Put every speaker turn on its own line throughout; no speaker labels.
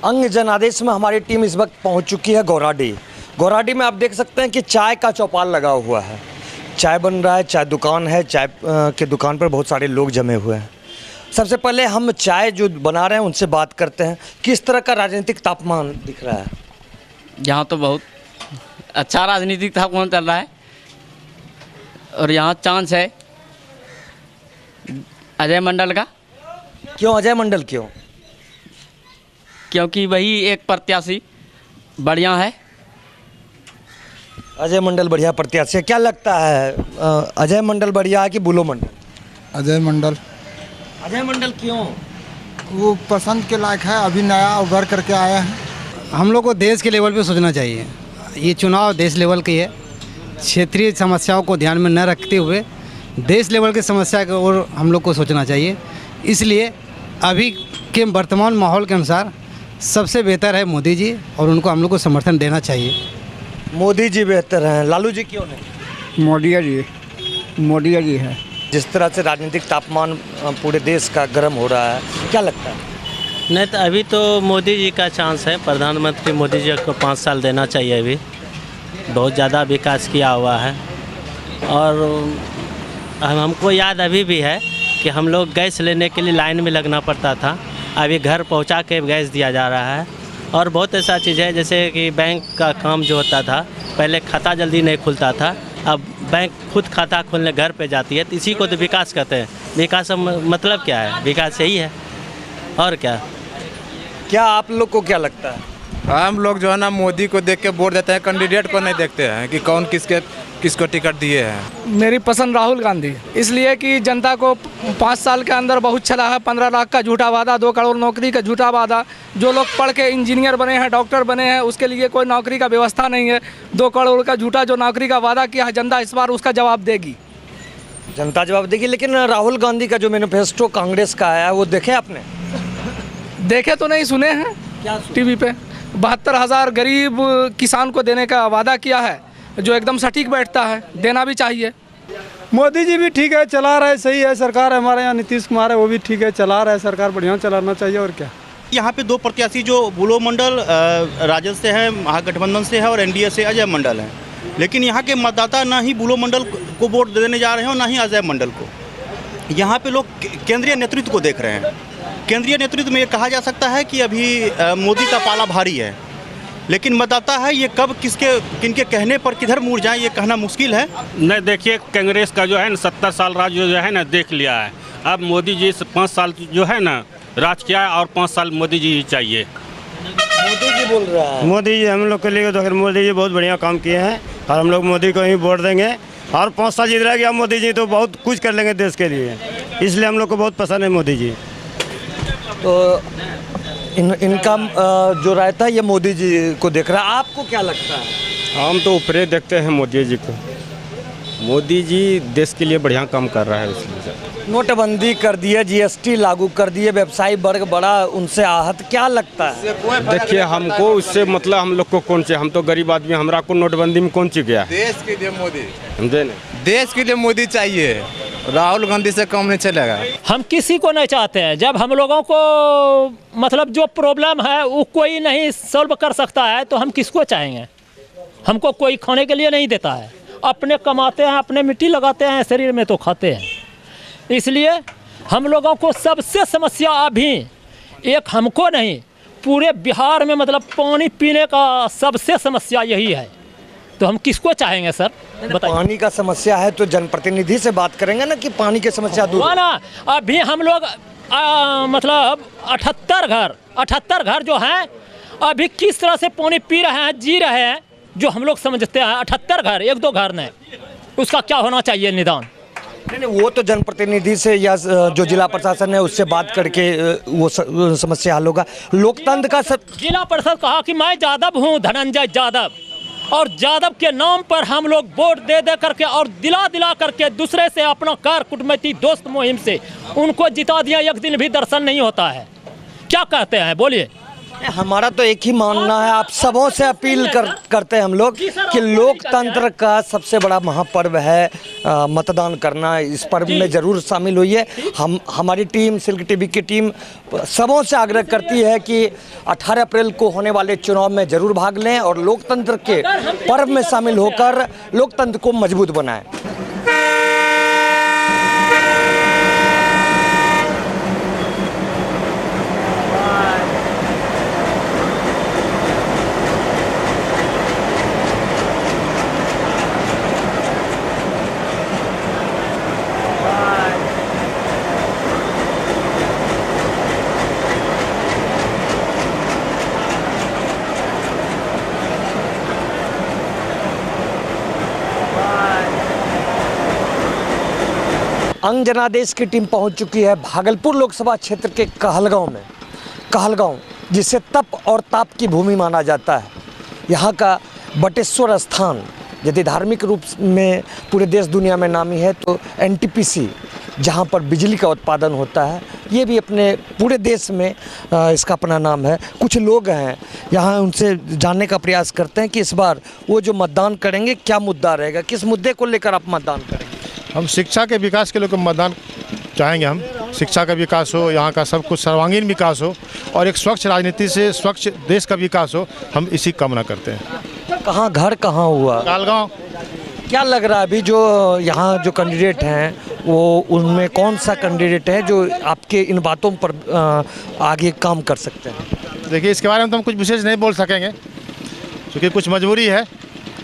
अंग जनादेश में हमारी टीम इस वक्त पहुंच चुकी है गौराडीह। गौराडीह में आप देख सकते हैं कि चाय का चौपाल लगा हुआ है। चाय बन रहा है, चाय दुकान है, चाय के दुकान पर बहुत सारे लोग जमे हुए हैं। सबसे पहले हम चाय जो बना रहे हैं उनसे बात करते हैं। किस तरह का राजनीतिक तापमान दिख रहा है?
यहाँ तो बहुत अच्छा राजनीतिक तापमान चल रहा है और यहाँ चांस है अजय मंडल का।
क्यों अजय मंडल क्यों?
क्योंकि वही एक प्रत्याशी बढ़िया है।
अजय मंडल बढ़िया प्रत्याशी है। क्या लगता है अजय मंडल बढ़िया है कि बुलो मंडल?
अजय मंडल।
अजय मंडल क्यों?
वो पसंद के लायक है, अभी नया उभर करके आया है।
हम लोग को देश के लेवल पे सोचना चाहिए। ये चुनाव देश लेवल की है। क्षेत्रीय समस्याओं को ध्यान में न रखते हुए देश लेवल की समस्या की ओर हम लोग को सोचना चाहिए। इसलिए अभी के वर्तमान माहौल के अनुसार सबसे बेहतर है मोदी जी और उनको हम लोग को समर्थन देना चाहिए।
मोदी जी बेहतर हैं। लालू जी क्यों नहीं?
मोदी जी है।
जिस तरह से राजनीतिक तापमान पूरे देश का गर्म हो रहा है, क्या लगता है?
नहीं तो अभी तो मोदी जी का चांस है। प्रधानमंत्री मोदी जी को 5 साल देना चाहिए। अभी बहुत ज़्यादा विकास किया हुआ है और हमको याद अभी भी है कि हम लोग गैस लेने के लिए लाइन में लगना पड़ता था। अभी घर पहुंचा के गैस दिया जा रहा है और बहुत ऐसा चीज़ है जैसे कि बैंक का काम जो होता था, पहले खाता जल्दी नहीं खुलता था, अब बैंक खुद खाता खोलने घर पे जाती है। तो इसी को तो विकास कहते हैं। विकास का मतलब क्या है? विकास यही है और क्या
आप लोग को क्या लगता है?
हम लोग जो है ना मोदी को देख के वोट देते हैं, कैंडिडेट को नहीं देखते हैं कि कौन किसको टिकट दिए हैं।
मेरी पसंद राहुल गांधी, इसलिए कि जनता को 5 साल के अंदर बहुत चला है। 15 लाख का झूठा वादा, 2 करोड़ नौकरी का झूठा वादा। जो लोग पढ़ के इंजीनियर बने हैं, डॉक्टर बने हैं, उसके लिए कोई नौकरी का व्यवस्था नहीं है। 2 करोड़ का झूठा जो नौकरी का वादा किया है, जनता इस बार उसका जवाब देगी।
जनता जवाब देगी। लेकिन राहुल गांधी का जो मैनिफेस्टो कांग्रेस का आया है वो देखे आपने?
देखे तो नहीं, सुने हैं क्या टीवी पे। 72,000 गरीब किसान को देने का वादा किया है, जो एकदम सटीक बैठता है, देना भी चाहिए।
मोदी जी भी ठीक है, चला रहे, सही है। सरकार हमारे यहाँ नीतीश कुमार है, वो भी ठीक है, चला रहा है। सरकार बढ़िया चलाना चाहिए और क्या।
यहाँ पे 2 प्रत्याशी जो बुलो मंडल राजद से है, महागठबंधन से है, और एनडीए से अजय मंडल है। लेकिन यहाँ के मतदाता ना ही बुलो मंडल को वोट देने जा रहे हैं और ना ही अजय मंडल को। यहाँ पे लोग केंद्रीय नेतृत्व को देख रहे हैं। केंद्रीय नेतृत्व में ये कहा जा सकता है कि अभी मोदी का पाला भारी है, लेकिन मतदाता है ये कब किनके कहने पर किधर मुड़ जाए ये कहना मुश्किल है।
नहीं, देखिए कांग्रेस का जो है ना 70 साल राज जो है ना देख लिया है। अब मोदी जी 5 साल जो है ना राज किया है और 5 साल मोदी जी ही चाहिए।
मोदी जी बोल रहा है।
मोदी जी हम लोग के लिए तो अगर मोदी जी बहुत बढ़िया काम किए हैं और हम लोग मोदी को ही वोट देंगे और 5 साल जीत रहेगा मोदी जी तो बहुत कुछ कर लेंगे देश के लिए। इसलिए हम लोग को बहुत पसंद है मोदी जी।
तो इनका जो रहता है ये मोदी जी को देख रहा है। आपको क्या लगता है?
हम तो ऊपरे देखते हैं मोदी जी को। मोदी जी देश के लिए बढ़िया काम कर रहा है। इसलिए
नोटबंदी कर दिए, जीएसटी लागू कर दिए, व्यवसायी वर्ग बड़ा उनसे आहत। क्या लगता है?
देखिए हमको उससे मतलब हम लोग को कौन से, हम तो गरीब आदमी, हमरा को नोटबंदी में कौन सी गया?
देश के लिए मोदी,
समझे ना?
देश के लिए मोदी चाहिए। राहुल गांधी से कम नहीं चलेगा।
हम किसी को नहीं चाहते हैं। जब हम लोगों को मतलब जो प्रॉब्लम है वो कोई नहीं सॉल्व कर सकता है तो हम किसको चाहेंगे? हमको कोई खाने के लिए नहीं देता है। अपने कमाते हैं, अपने मिट्टी लगाते हैं, शरीर में तो खाते हैं। इसलिए हम लोगों को सबसे समस्या अभी एक हमको नहीं पूरे बिहार में मतलब पानी पीने का सबसे समस्या यही है। तो हम किसको चाहेंगे सर? बताइए।
पानी का समस्या है तो जनप्रतिनिधि से बात करेंगे ना कि पानी की समस्या दूर
हुआ ना। अभी हम लोग मतलब 78 घर जो हैं अभी किस तरह से पानी पी रहे हैं, जी रहे हैं, जो हम लोग समझते हैं। 78 घर, 1-2 घर नहीं, उसका क्या होना चाहिए निदान?
नहीं, वो तो जनप्रतिनिधि से या जो जिला प्रशासन है उससे बात करके वो समस्या हल होगा। लोकतंत्र का
जिला परिषद कहा कि मैं यादव हूँ, धनंजय यादव, और यादव के नाम पर हम लोग वोट दे करके और दिला करके दूसरे से अपना कार कुटुंबी दोस्त मुहिम से उनको जिता दिया। एक दिन भी दर्शन नहीं होता है। क्या कहते हैं बोलिए?
हमारा तो एक ही मानना है, आप सबों से अपील करते हैं हम लोग कि लोकतंत्र का सबसे बड़ा महापर्व है मतदान करना। इस पर्व में ज़रूर शामिल होइए। हमारी टीम, सिल्क टीवी की टीम सबों से आग्रह करती है कि 18 अप्रैल को होने वाले चुनाव में ज़रूर भाग लें और लोकतंत्र के पर्व में शामिल होकर लोकतंत्र को मजबूत बनाएं। अंग जनादेश की टीम पहुंच चुकी है भागलपुर लोकसभा क्षेत्र के कहलगांव में। कहलगांव जिसे तप और ताप की भूमि माना जाता है। यहाँ का बटेश्वर स्थान यदि धार्मिक रूप में पूरे देश दुनिया में नामी है तो एनटीपीसी, जहाँ पर बिजली का उत्पादन होता है, ये भी अपने पूरे देश में इसका अपना नाम है। कुछ लोग हैं यहाँ, उनसे जानने का प्रयास करते हैं कि इस बार वो जो मतदान करेंगे क्या मुद्दा रहेगा, किस मुद्दे को लेकर आप मतदान करेंगे।
हम शिक्षा के विकास के लिए मतदान चाहेंगे। हम शिक्षा का विकास हो, यहाँ का सब कुछ सर्वांगीण विकास हो और एक स्वच्छ राजनीति से स्वच्छ देश का विकास हो, हम इसी कामना करते हैं।
कहाँ घर कहाँ हुआ?
कहलगांव।
क्या लग रहा है अभी जो यहाँ जो कैंडिडेट हैं वो उनमें कौन सा कैंडिडेट है जो आपके इन बातों पर आगे काम कर सकते हैं?
देखिए, इसके बारे में तो हम कुछ विशेष नहीं बोल सकेंगे क्योंकि कुछ मजबूरी है,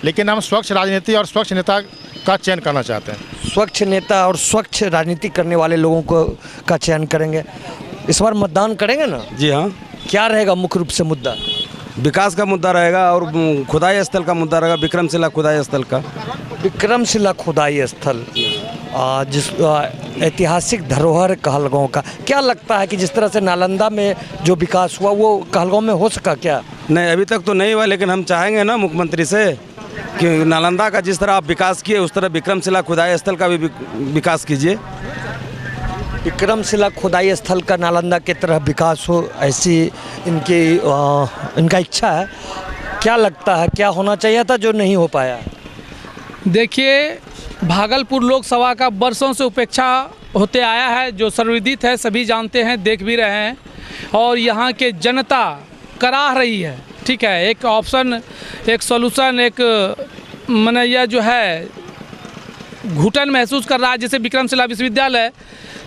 लेकिन हम स्वच्छ राजनीति और स्वच्छ नेता का चयन करना चाहते हैं।
स्वच्छ नेता और स्वच्छ राजनीति करने वाले लोगों का चयन करेंगे। इस बार मतदान करेंगे ना?
जी हाँ।
क्या रहेगा मुख्य रूप से मुद्दा?
विकास का मुद्दा रहेगा और खुदाई स्थल का मुद्दा रहेगा, विक्रमशिला खुदाई स्थल का।
विक्रमशिला खुदाई स्थल जिस ऐतिहासिक धरोहर कहलगांव का, क्या लगता है कि जिस तरह से नालंदा में जो विकास हुआ वो कहलगांव में हो सका क्या?
नहीं, अभी तक तो नहीं हुआ, लेकिन हम चाहेंगे ना मुख्यमंत्री से कि नालंदा का जिस तरह आप विकास किए उस तरह विक्रमशिला खुदाई स्थल का भी विकास कीजिए।
विक्रमशिला खुदाई स्थल का नालंदा की तरह विकास हो, ऐसी इनका इच्छा है। क्या लगता है क्या होना चाहिए था जो नहीं हो पाया?
देखिए, भागलपुर लोकसभा का वर्षों से उपेक्षा होते आया है, जो सर्वविदित है, सभी जानते हैं, देख भी रहे हैं और यहाँ के जनता कराह रही है। ठीक है, एक ऑप्शन, एक सॉल्यूशन, एक माने यह जो है घुटन महसूस कर रहा है। जैसे विक्रमशिला विश्वविद्यालय,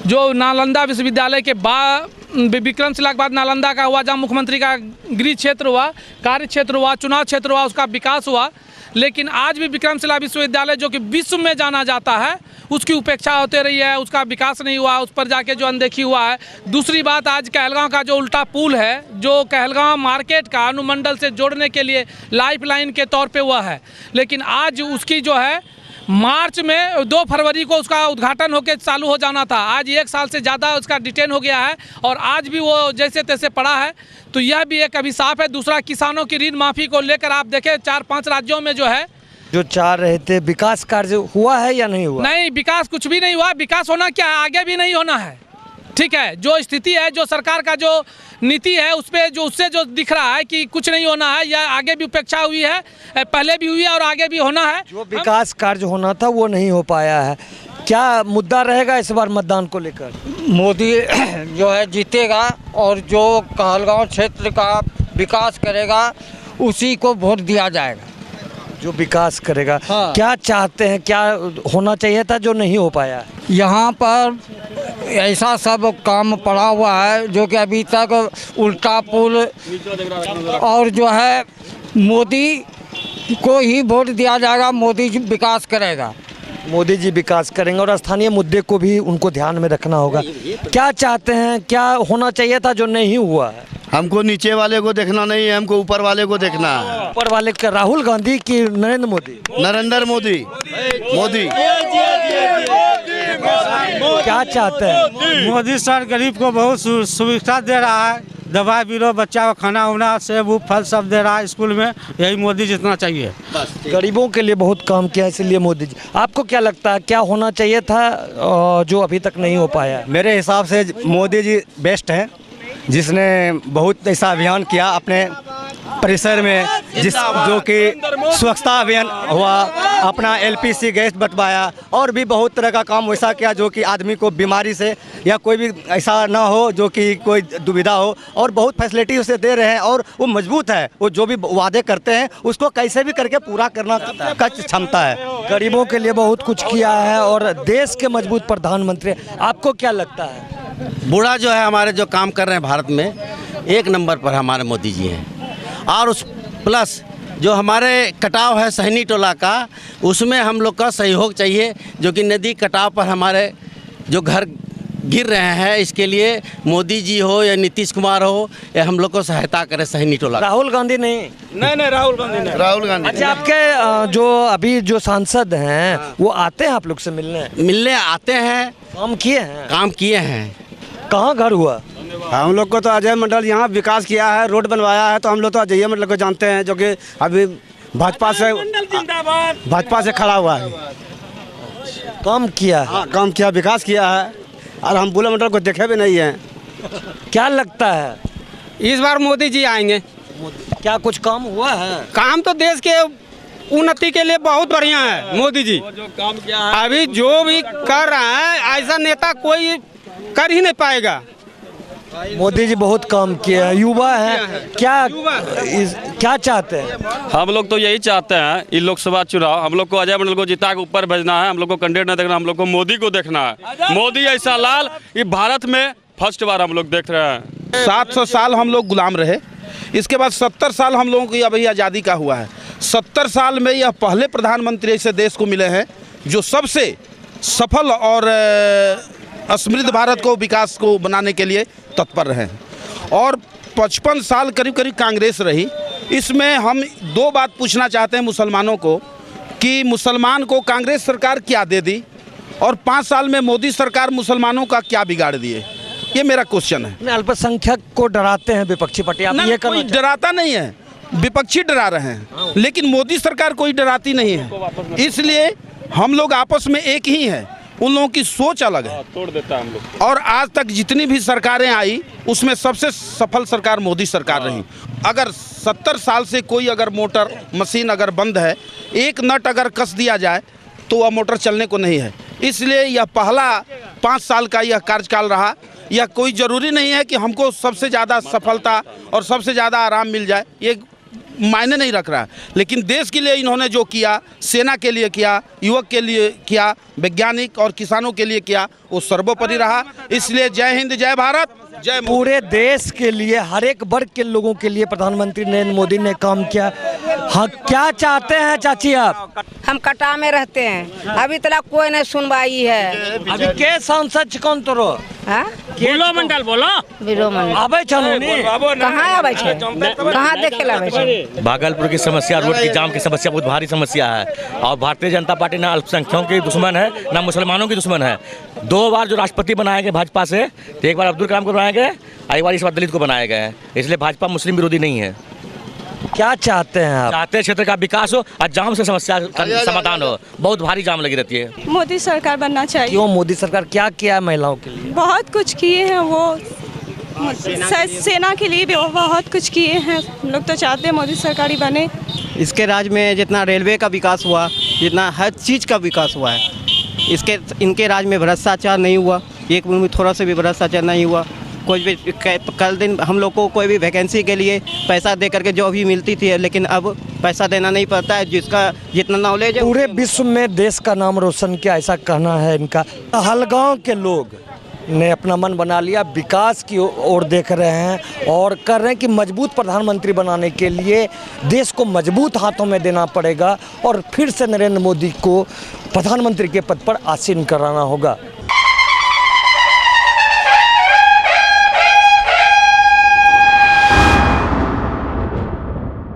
जो नालंदा विश्वविद्यालय के बाद, विक्रमशिला के बाद नालंदा का हुआ, जहाँ मुख्यमंत्री का गृह क्षेत्र हुआ, कार्य क्षेत्र हुआ, चुनाव क्षेत्र हुआ, उसका विकास हुआ। लेकिन आज भी विक्रमशिला विश्वविद्यालय जो कि विश्व में जाना जाता है, उसकी उपेक्षा होते रही है, उसका विकास नहीं हुआ, उस पर जाके जो अनदेखी हुआ है। दूसरी बात, आज कहलगांव का जो उल्टा पुल है, जो कहलगांव मार्केट का अनुमंडल से जोड़ने के लिए लाइफलाइन के तौर पे हुआ है, लेकिन आज उसकी जो है मार्च में 2 फरवरी को उसका उद्घाटन होकर चालू हो जाना था। आज 1 साल से ज़्यादा उसका डिटेन हो गया है और आज भी वो जैसे तैसे पड़ा है। तो यह भी एक अभिशाप है। दूसरा, किसानों की ऋण माफ़ी को लेकर आप देखें 4-5 राज्यों में जो है
जो चाह रहे थे विकास कार्य हुआ है या नहीं हुआ?
नहीं, विकास कुछ भी नहीं हुआ। विकास होना क्या है, आगे भी नहीं होना है। ठीक है, जो स्थिति है, जो सरकार का जो नीति है, उस पर जो उससे जो दिख रहा है कि कुछ नहीं होना है, या आगे भी उपेक्षा हुई है, पहले भी हुई है और आगे भी होना है।
जो विकास कार्य होना था वो नहीं हो पाया है। क्या मुद्दा रहेगा इस बार मतदान को लेकर?
मोदी जो है जीतेगा और जो कहलगांव क्षेत्र का विकास करेगा उसी को वोट दिया जाएगा।
जो विकास करेगा।
हाँ।
क्या चाहते हैं, क्या होना चाहिए था जो नहीं हो पाया?
यहाँ पर ऐसा सब काम पड़ा हुआ है जो कि अभी तक उल्टा पुल, और जो है मोदी को ही वोट दिया जाएगा। मोदी जी विकास करेगा,
मोदी जी विकास करेंगे और स्थानीय मुद्दे को भी उनको ध्यान में रखना होगा। क्या चाहते हैं, क्या होना चाहिए था जो नहीं हुआ है?
हमको नीचे वाले को देखना नहीं है, हमको ऊपर वाले को देखना है।
ऊपर वाले का राहुल गांधी की नरेंद्र मोदी?
नरेंद्र मोदी। मोदी
क्या चाहते हैं?
मोदी सर गरीब को बहुत सुविधा दे रहा है, दवाई बीरो, बच्चा को खाना वाना, सेब फल सब दे रहा है स्कूल में। यही मोदी जितना चाहिए।
गरीबों के लिए बहुत काम किया, इसलिए मोदी जी। आपको क्या लगता है क्या होना चाहिए था जो अभी तक नहीं हो पाया?
मेरे हिसाब से मोदी जी बेस्ट हैं जिसने बहुत ऐसा अभियान किया अपने परिसर में, जो कि स्वच्छता अभियान हुआ, अपना LPG गैस बंटवाया और भी बहुत तरह का काम वैसा किया जो कि आदमी को बीमारी से या कोई भी ऐसा ना हो जो कि कोई दुविधा हो, और बहुत फैसिलिटी उसे दे रहे हैं और वो मजबूत है। वो जो भी वादे करते हैं उसको कैसे भी करके पूरा करना का क्षमता है।
गरीबों के लिए बहुत कुछ किया है और देश के मजबूत प्रधानमंत्री। आपको क्या लगता है?
बूढ़ा जो है हमारे जो काम कर रहे हैं भारत में, एक नंबर पर हमारे मोदी जी हैं। और उस प्लस जो हमारे कटाव है सहनी टोला का, उसमें हम लोग का सहयोग चाहिए, जो कि नदी कटाव पर हमारे जो घर गिर रहे हैं, इसके लिए मोदी जी हो या नीतीश कुमार हो, या हम लोग को सहायता करे सहनी टोला।
राहुल गांधी नहीं
राहुल गांधी नहीं। राहुल गांधी।
अच्छा, आपके जो अभी जो सांसद हैं वो आते हैं आप लोग से मिलने
आते हैं?
काम किए हैं।
कहाँ घर हुआ?
हम लोग को तो अजय मंडल यहाँ विकास किया है, रोड बनवाया है, तो हम लोग तो अजय मंडल को जानते हैं, जो कि अभी भाजपा से खड़ा हुआ है।
काम किया है?
हाँ, काम किया, विकास किया है, और हम बुला मंडल को देखे भी नहीं हैं।
क्या लगता है
इस बार मोदी जी आएंगे?
क्या कुछ काम हुआ है?
काम तो देश के उन्नति के लिए बहुत बढ़िया है मोदी जी।
जो काम किया है,
अभी जो भी कर रहा है ऐसा नेता कोई कर ही नहीं पाएगा।
मोदी जी बहुत काम किए हैं, युवा हैं, क्या चाहते हैं?
हम लोग तो यही चाहते हैं, इन लोकसभा चुनाव हम लोग को अजय मंडल को जिता के ऊपर भेजना है। हम लोग को कैंडिडेट नहीं देखना, हम लोग को मोदी को देखना है। मोदी ऐसा लाल ये भारत में फर्स्ट बार हम लोग देख रहे हैं।
700 साल हम लोग गुलाम रहे, इसके बाद 70 साल हम लोगों की अभी आज़ादी का हुआ है। 70 साल में यह पहले प्रधानमंत्री ऐसे देश को मिले हैं जो सबसे सफल और समृद्ध भारत को विकास को बनाने के लिए तत्पर रहे हैं। और 55 साल करीब करीब कांग्रेस रही। इसमें हम दो बात पूछना चाहते हैं मुसलमानों को, कि मुसलमान को कांग्रेस सरकार क्या दे दी और 5 साल में मोदी सरकार मुसलमानों का क्या बिगाड़ दिए, ये मेरा क्वेश्चन है।
अल्पसंख्यक को डराते हैं विपक्षी पार्टी, आप ये
कोई डराता नहीं है, विपक्षी डरा रहे हैं, लेकिन मोदी सरकार कोई डराती नहीं है। इसलिए हम लोग आपस में एक ही हैं, उन लोगों की सोच अलग है,
तोड़ देता है हम लोग।
और आज तक जितनी भी सरकारें आई उसमें सबसे सफल सरकार मोदी सरकार रही। अगर 70 साल से कोई अगर मोटर मशीन अगर बंद है, एक नट अगर कस दिया जाए तो वह मोटर चलने को नहीं है। इसलिए यह पहला 5 साल का यह कार्यकाल रहा। यह कोई ज़रूरी नहीं है कि हमको सबसे ज़्यादा सफलता और सबसे ज़्यादा आराम मिल जाए, ये मायने नहीं रख रहा है। लेकिन देश के लिए इन्होंने जो किया, सेना के लिए किया, युवक के लिए किया, वैज्ञानिक और किसानों के लिए किया, वो सर्वोपरि रहा। इसलिए जय हिंद, जय भारत, जय।
पूरे देश के लिए, हर एक वर्ग के लोगों के लिए प्रधानमंत्री नरेंद्र मोदी ने काम किया। हाँ, क्या चाहते हैं चाची आप?
हम कटा में रहते हैं, अभी तक कोई नहीं सुनवाई है।
अभी के सांसद कौन तो रो?
बिलो मंडल बोलो,
बिलो मंडल
आबे
कहाँ आबे छे? कहाँ देखे लाबे छे?
भागलपुर की समस्या, रोड की जाम की समस्या बहुत भारी समस्या है। और भारतीय जनता पार्टी ना अल्पसंख्यकों की दुश्मन है, ना मुसलमानों की दुश्मन है। 2 बार जो राष्ट्रपति बनाए गए भाजपा से, तो एक बार अब्दुल कलाम को बनाए गए, एक बार इस बार दलित को बनाए गए हैं। इसलिए भाजपा मुस्लिम विरोधी नहीं है।
क्या चाहते हैं आप?
चाहते हैं क्षेत्र का विकास हो और जाम से समस्या का समाधान हो। बहुत भारी जाम लगी रहती है।
मोदी सरकार बनना चाहिए।
क्यों मोदी सरकार क्या किया है महिलाओं के लिए?
बहुत कुछ किए हैं वो, सेना के लिए भी बहुत कुछ किए हैं। हम लोग तो चाहते हैं मोदी सरकार ही बने।
इसके राज में जितना रेलवे का विकास हुआ, जितना हर चीज़ का विकास हुआ है, इनके राज में भ्रष्टाचार नहीं हुआ, एक में थोड़ा सा भी भ्रष्टाचार नहीं हुआ। कोई भी कल दिन हम लोग को कोई भी वैकेंसी के लिए पैसा दे करके जो भी मिलती थी, लेकिन अब पैसा देना नहीं पड़ता है। जिसका जितना नॉलेज है,
पूरे विश्व में देश का नाम रोशन किया, ऐसा कहना है इनका। हलगांव के लोग ने अपना मन बना लिया, विकास की ओर देख रहे हैं और कर रहे हैं कि मजबूत प्रधानमंत्री बनाने के लिए देश को मजबूत हाथों में देना पड़ेगा और फिर से नरेंद्र मोदी को प्रधानमंत्री के पद पर आसीन कराना होगा।